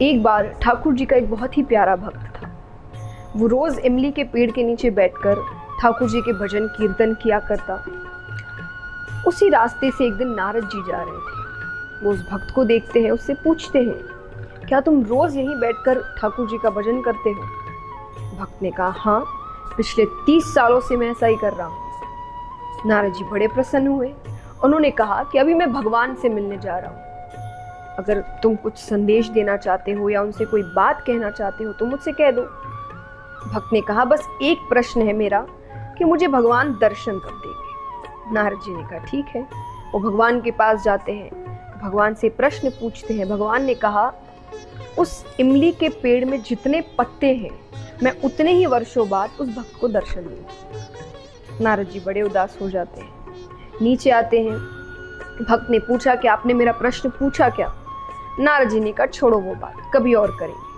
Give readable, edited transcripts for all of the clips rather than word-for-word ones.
एक बार ठाकुर जी का एक बहुत ही प्यारा भक्त था। वो रोज़ इमली के पेड़ के नीचे बैठकर ठाकुर जी के भजन कीर्तन किया करता। उसी रास्ते से एक दिन नारद जी जा रहे थे। वो उस भक्त को देखते हैं, उससे पूछते हैं, क्या तुम रोज़ यहीं बैठकर ठाकुर जी का भजन करते हो? भक्त ने कहा, हाँ, पिछले 30 सालों से मैं ऐसा ही कर रहा हूँ। नारद जी बड़े प्रसन्न हुए। उन्होंने कहा कि अभी मैं भगवान से मिलने जा रहा हूँ। अगर तुम कुछ संदेश देना चाहते हो या उनसे कोई बात कहना चाहते हो तो मुझसे कह दो। भक्त ने कहा, बस एक प्रश्न है मेरा कि मुझे भगवान दर्शन कब देंगे? नारद जी ने कहा, ठीक है। वो भगवान के पास जाते हैं, भगवान से प्रश्न पूछते हैं। भगवान ने कहा, उस इमली के पेड़ में जितने पत्ते हैं मैं उतने ही वर्षों बाद उस भक्त को दर्शन दूंगा। नारद जी बड़े उदास हो जाते हैं, नीचे आते हैं। भक्त ने पूछा कि आपने मेरा प्रश्न पूछा क्या? नारद जी ने कहा, छोड़ो वो बात, कभी और करेंगे।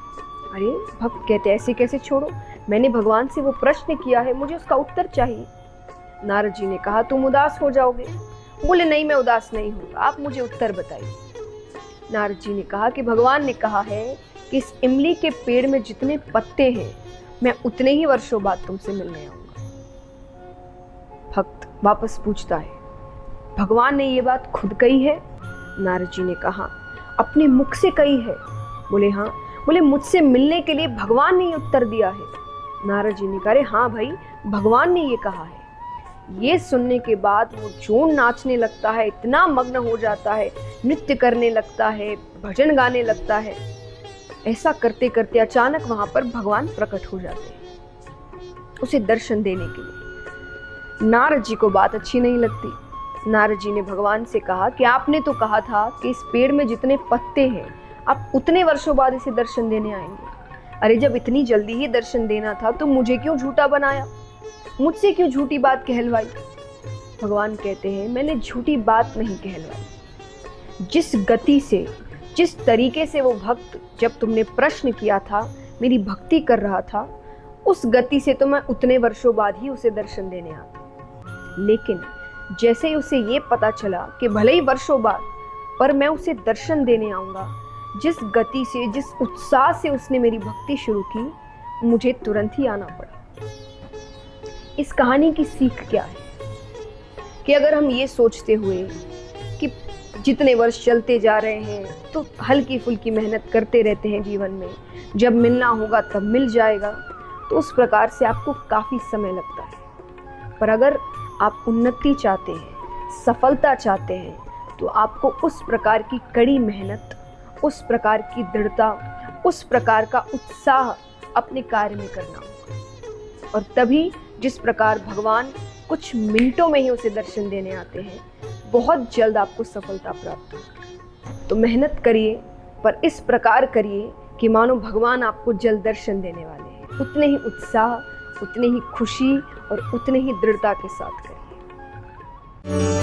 अरे, भक्त कहते, ऐसे कैसे छोड़ो? मैंने भगवान से वो प्रश्न किया है, मुझे उसका उत्तर चाहिए। नारद जी ने कहा, तुम उदास हो जाओगे। बोले, नहीं, मैं उदास नहीं हूँ, आप मुझे उत्तर बताइए। नारद जी ने कहा कि भगवान ने कहा है कि इस इमली के पेड़ में जितने पत्ते हैं मैं उतने ही वर्षों बाद तुमसे मिलने आऊंगा। भक्त वापस पूछता है, भगवान ने ये बात खुद कही है? नारद जी ने कहा, अपने मुख से कही है। बोले, हाँ। बोले, मुझसे मिलने के लिए भगवान ने ये उत्तर दिया है? नारद जी ने कहा, हाँ भाई, भगवान ने ये कहा है। ये सुनने के बाद वो जोर नाचने लगता है, इतना मग्न हो जाता है, नृत्य करने लगता है, भजन गाने लगता है। ऐसा करते करते अचानक वहां पर भगवान प्रकट हो जाते हैं उसे दर्शन देने के लिए। नारद जी को बात अच्छी नहीं लगती। नारद जी ने भगवान से कहा कि आपने तो कहा था कि इस पेड़ में जितने पत्ते हैं आप उतने वर्षों बाद इसे दर्शन देने आएंगे। अरे, जब इतनी जल्दी ही दर्शन देना था तो मुझे क्यों झूठा बनाया? मुझसे क्यों झूठी बात कहलवाई? भगवान कहते हैं, मैंने झूठी बात नहीं कहलवाई। जिस गति से, जिस तरीके से वो भक्त जब तुमने प्रश्न किया था मेरी भक्ति कर रहा था, उस गति से तो मैं उतने वर्षों बाद ही उसे दर्शन देने आता। लेकिन जैसे ही उसे ये पता चला कि भले ही वर्षों बाद पर मैं उसे दर्शन देने आऊँगा, जिस गति से, जिस उत्साह से उसने मेरी भक्ति शुरू की, मुझे तुरंत ही आना पड़ा। इस कहानी की सीख क्या है कि अगर हम ये सोचते हुए कि जितने वर्ष चलते जा रहे हैं तो हल्की फुल्की मेहनत करते रहते हैं जीवन में, जब मिलना होगा तब मिल जाएगा, तो उस प्रकार से आपको काफ़ी समय लगता है। पर अगर आप उन्नति चाहते हैं, सफलता चाहते हैं, तो आपको उस प्रकार की कड़ी मेहनत, उस प्रकार की दृढ़ता, उस प्रकार का उत्साह अपने कार्य में करना होगा। और तभी जिस प्रकार भगवान कुछ मिनटों में ही उसे दर्शन देने आते हैं, बहुत जल्द आपको सफलता प्राप्त होगी। तो मेहनत करिए, पर इस प्रकार करिए कि मानो भगवान आपको जल्द दर्शन देने वाले हैं। उतने ही उत्साह, उतनी ही खुशी और उतने ही दृढ़ता के साथ करिए।